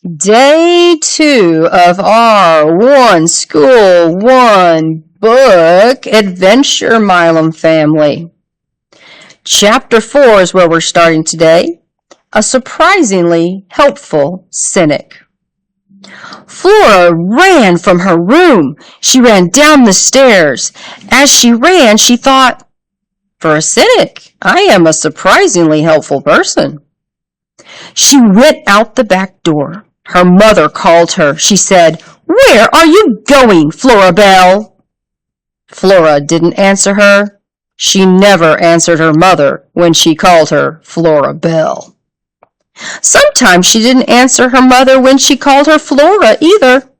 Day 2 of our One School, One Book Adventure Milam family. Chapter 4 is where we're starting today. A surprisingly helpful cynic. Flora ran from her room. She ran down the stairs. As she ran, she thought, "For a cynic, I am a surprisingly helpful person." She went out the back door. Her mother called her. She said, "Where are you going, Flora Belle?" Flora didn't answer her. She never answered her mother when she called her Flora Belle. Sometimes she didn't answer her mother when she called her Flora either.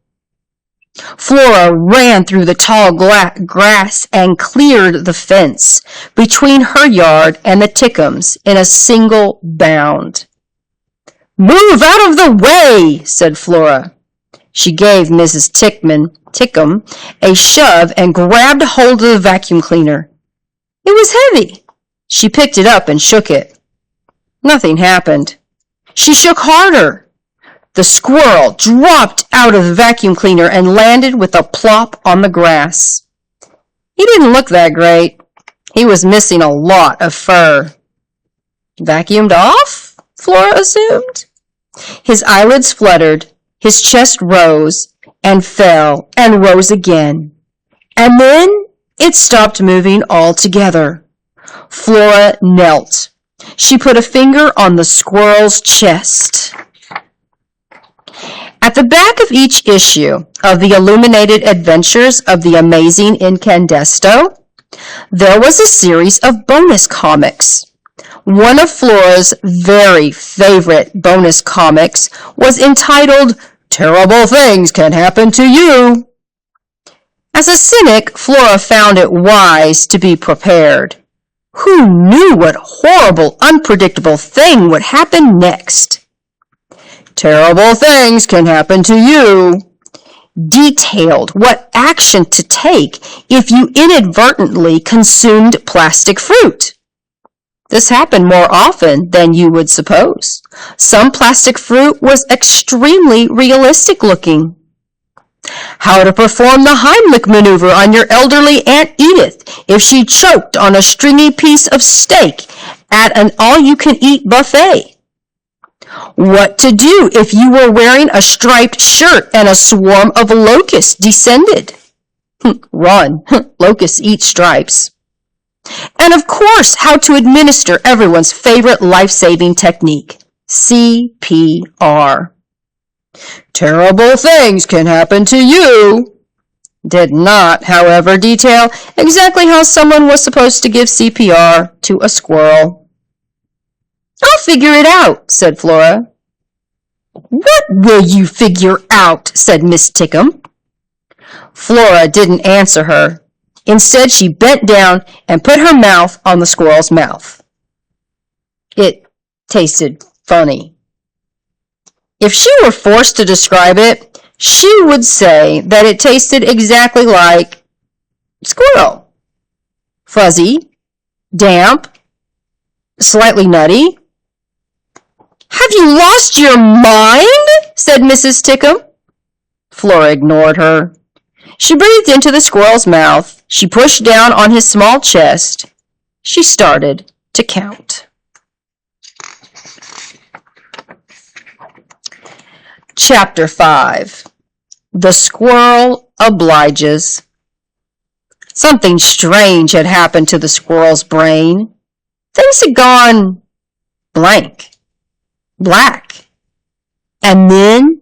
Flora ran through the tall grass and cleared the fence between her yard and the Tickums in a single bound. "Move out of the way," said Flora. She gave Mrs. Tickum a shove and grabbed hold of the vacuum cleaner. It was heavy. She picked it up and shook it. Nothing happened. She shook harder. The squirrel dropped out of the vacuum cleaner and landed with a plop on the grass. He didn't look that great. He was missing a lot of fur. Vacuumed off? Flora assumed. His eyelids fluttered, his chest rose and fell and rose again. And then it stopped moving altogether. Flora knelt. She put a finger on the squirrel's chest. At the back of each issue of the Illuminated Adventures of the Amazing Incandesto, there was a series of bonus comics. One of Flora's very favorite bonus comics was entitled, "Terrible Things Can Happen to You." As a cynic, Flora found it wise to be prepared. Who knew what horrible, unpredictable thing would happen next? "Terrible things can happen to you" detailed what action to take if you inadvertently consumed plastic fruit. This happened more often than you would suppose. Some plastic fruit was extremely realistic looking. How to perform the Heimlich maneuver on your elderly Aunt Edith if she choked on a stringy piece of steak at an all-you-can-eat buffet. What to do if you were wearing a striped shirt and a swarm of locusts descended. Run, locusts eat stripes. And of course, how to administer everyone's favorite life-saving technique, CPR. Terrible things can happen to you did not, however, detail exactly how someone was supposed to give CPR to a squirrel. "I'll figure it out," said Flora. "What will you figure out?" said Miss Tickum. Flora didn't answer her. Instead, she bent down and put her mouth on the squirrel's mouth. It tasted funny. If she were forced to describe it, she would say that it tasted exactly like squirrel. Fuzzy, damp, slightly nutty. "Have you lost your mind?" said Mrs. Tickum. Flora ignored her. She breathed into the squirrel's mouth. She pushed down on his small chest. She started to count. Chapter 5. The Squirrel Obliges. Something strange had happened to the squirrel's brain. Things had gone black. And then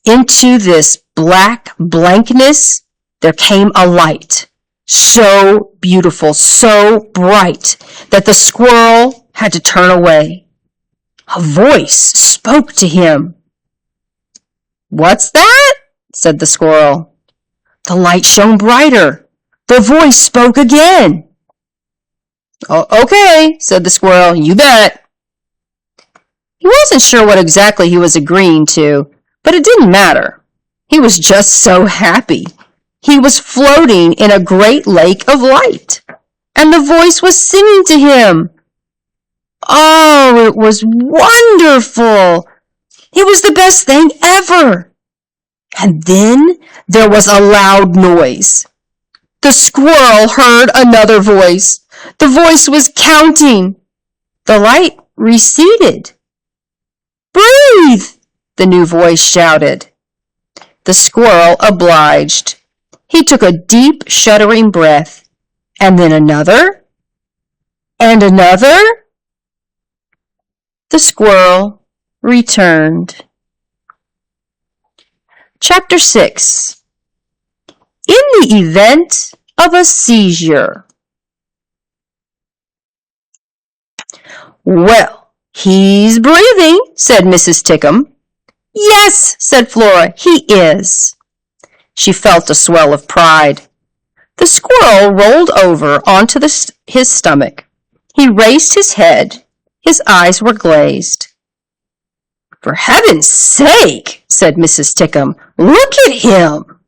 into this black blankness, there came a light, so beautiful, so bright, that the squirrel had to turn away. A voice spoke to him. "What's that?" said the squirrel. The light shone brighter. The voice spoke again. "Okay," said the squirrel, "you bet." He wasn't sure what exactly he was agreeing to, but it didn't matter. He was just so happy. He was floating in a great lake of light, and the voice was singing to him. Oh, it was wonderful! It was the best thing ever. And then there was a loud noise. The squirrel heard another voice. The voice was counting. The light receded. "Breathe!" the new voice shouted. The squirrel obliged. He took a deep, shuddering breath, and then another, and another. The squirrel returned. Chapter 6. In the event of a seizure. "Well, he's breathing," said Mrs. Tickum. "Yes," said Flora, "he is." She felt a swell of pride. The squirrel rolled over onto his stomach. He raised his head. His eyes were glazed. "For heaven's sake," said Mrs. Tickum, "look at him."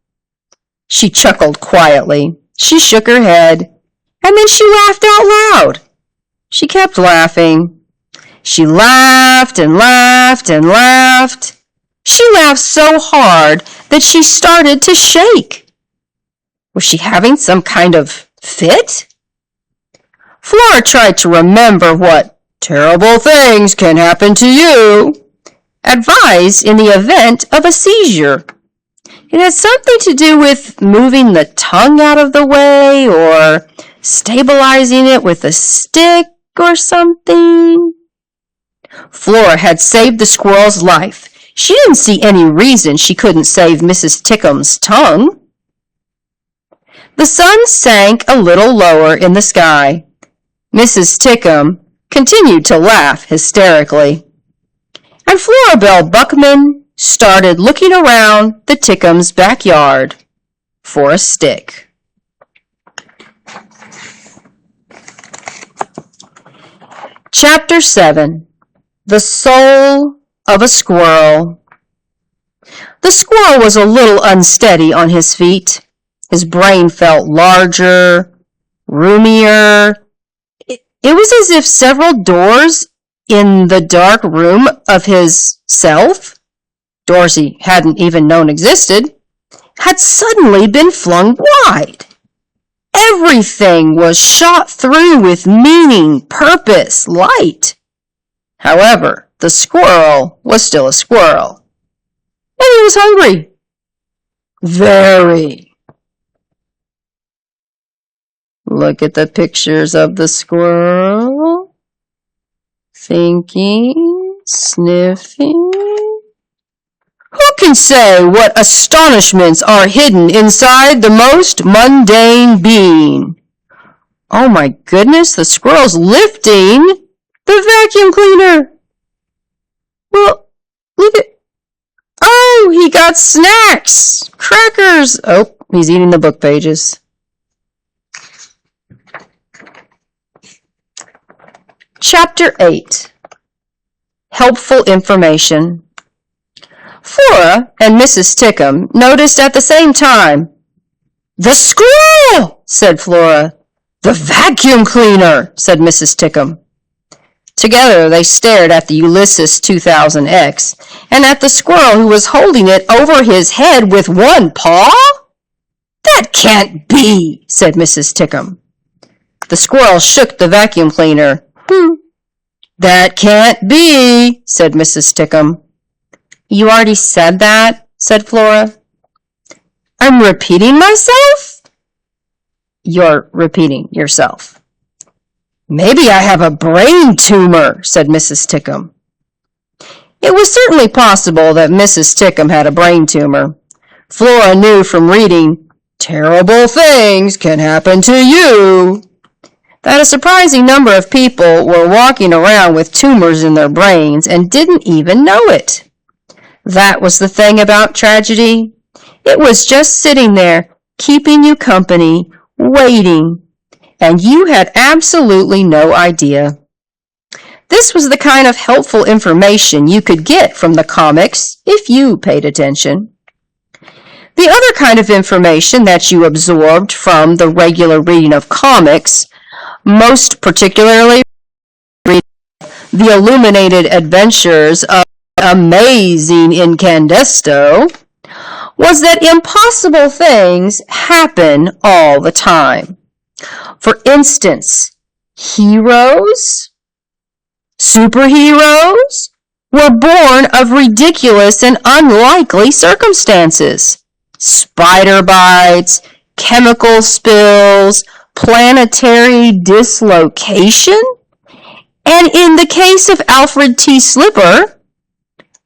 She chuckled quietly. She shook her head, and then she laughed out loud. She kept laughing. She laughed and laughed and laughed. She laughed so hard that she started to shake. Was she having some kind of fit? Flora tried to remember what "terrible things can happen to you" advised in the event of a seizure. It had something to do with moving the tongue out of the way or stabilizing it with a stick or something. Flora had saved the squirrel's life. She didn't see any reason she couldn't save Mrs. Tickum's tongue. The sun sank a little lower in the sky. Mrs. Tickum continued to laugh hysterically. And Flora Belle Buckman started looking around the Tickums' backyard for a stick. Chapter 7. The Soul of a Squirrel. The squirrel was a little unsteady on his feet. His brain felt larger, roomier. It was as if several doors in the dark room of his self, doors he hadn't even known existed, had suddenly been flung wide. Everything was shot through with meaning, purpose, light. However, the squirrel was still a squirrel. And he was hungry. Very. Look at the pictures of the squirrel. Thinking, sniffing. Who can say what astonishments are hidden inside the most mundane being? Oh my goodness, the squirrel's lifting the vacuum cleaner. Well, look at... Oh, he got snacks! Crackers! Oh, he's eating the book pages. Chapter 8. Helpful Information. Flora and Mrs. Tickum noticed at the same time. "The squirrel!" said Flora. "The vacuum cleaner!" said Mrs. Tickum. Together they stared at the Ulysses 2000X and at the squirrel who was holding it over his head with one paw. "That can't be," said Mrs. Tickum. The squirrel shook the vacuum cleaner. "That can't be," said Mrs. Tickum. "You already said that," said Flora. "I'm repeating myself?" "You're repeating yourself." "Maybe I have a brain tumor," said Mrs. Tickum. It was certainly possible that Mrs. Tickum had a brain tumor. Flora knew from reading, "Terrible things can happen to you," that a surprising number of people were walking around with tumors in their brains and didn't even know it. That was the thing about tragedy. It was just sitting there, keeping you company, waiting, and you had absolutely no idea. This was the kind of helpful information you could get from the comics if you paid attention. The other kind of information that you absorbed from the regular reading of comics, most particularly the illuminated adventures of amazing incandesto was that impossible things happen all the time. For instance, heroes, superheroes, were born of ridiculous and unlikely circumstances. Spider bites, chemical spills, planetary dislocation, and in the case of Alfred T. Slipper,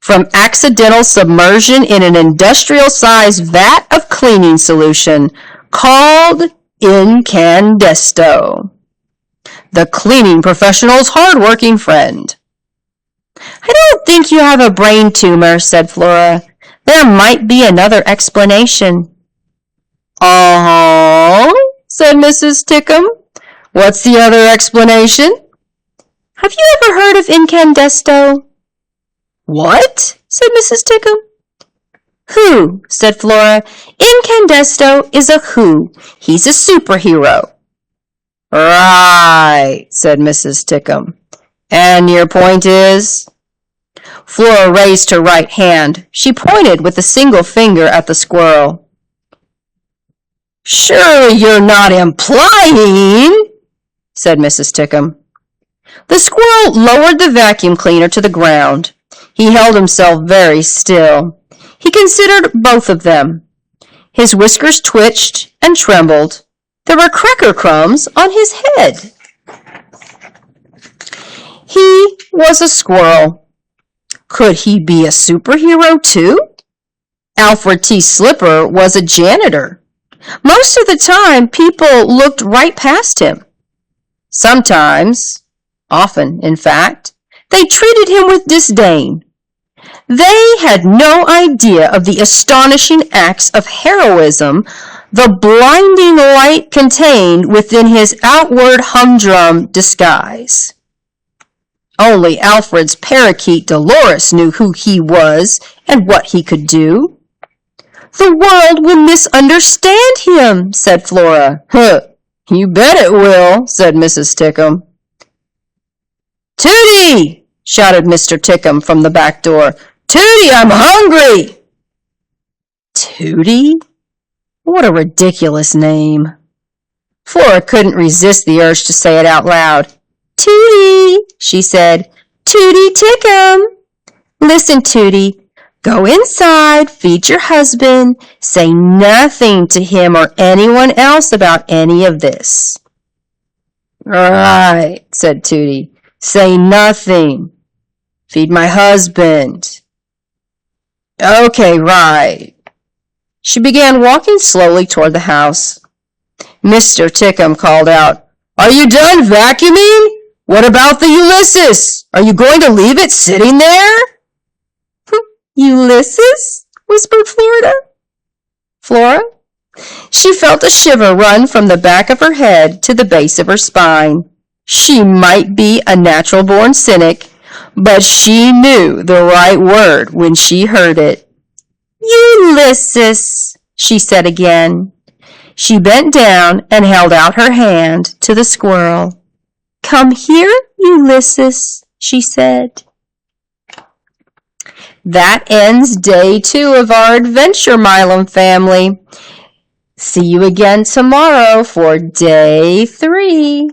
from accidental submersion in an industrial-sized vat of cleaning solution called incandesto, the cleaning professional's hard-working friend. "I don't think you have a brain tumor," said Flora. "There might be another explanation." "Uh-huh," said Mrs. Tickum. "What's the other explanation?" "Have you ever heard of incandesto?" "What?" said Mrs. Tickum. "Who," said Flora. "Incandesto is a who. He's a superhero." "Right," said Mrs. Tickum. "And your point is?" Flora raised her right hand. She pointed with a single finger at the squirrel. "Surely you're not implying," said Mrs. Tickum. The squirrel lowered the vacuum cleaner to the ground. He held himself very still. He considered both of them. His whiskers twitched and trembled. There were cracker crumbs on his head. He was a squirrel. Could he be a superhero too? Alfred T. Slipper was a janitor. Most of the time, people looked right past him. Sometimes, often in fact, they treated him with disdain. They had no idea of the astonishing acts of heroism the blinding light contained within his outward humdrum disguise. Only Alfred's parakeet Dolores knew who he was and what he could do. "The world will misunderstand him," said Flora. "Huh, you bet it will," said Mrs. Tickum. "Tootie!" shouted Mr. Tickum from the back door. "Tootie, I'm hungry!" Tootie? What a ridiculous name. Flora couldn't resist the urge to say it out loud. "Tootie," she said. "Tootie Tickum. Listen, Tootie. Go inside, feed your husband, say nothing to him or anyone else about any of this." "Right," said Tootie. "Say nothing. Feed my husband." "Okay, right." She began walking slowly toward the house. Mr. Tickum called out, "Are you done vacuuming? What about the Ulysses? Are you going to leave it sitting there?" "Ulysses?" whispered Flora. She felt a shiver run from the back of her head to the base of her spine. She might be a natural-born cynic, but she knew the right word when she heard it. "Ulysses," she said again. She bent down and held out her hand to the squirrel. "Come here, Ulysses," she said. That ends day 2 of our adventure, Milam family. See you again tomorrow for day 3.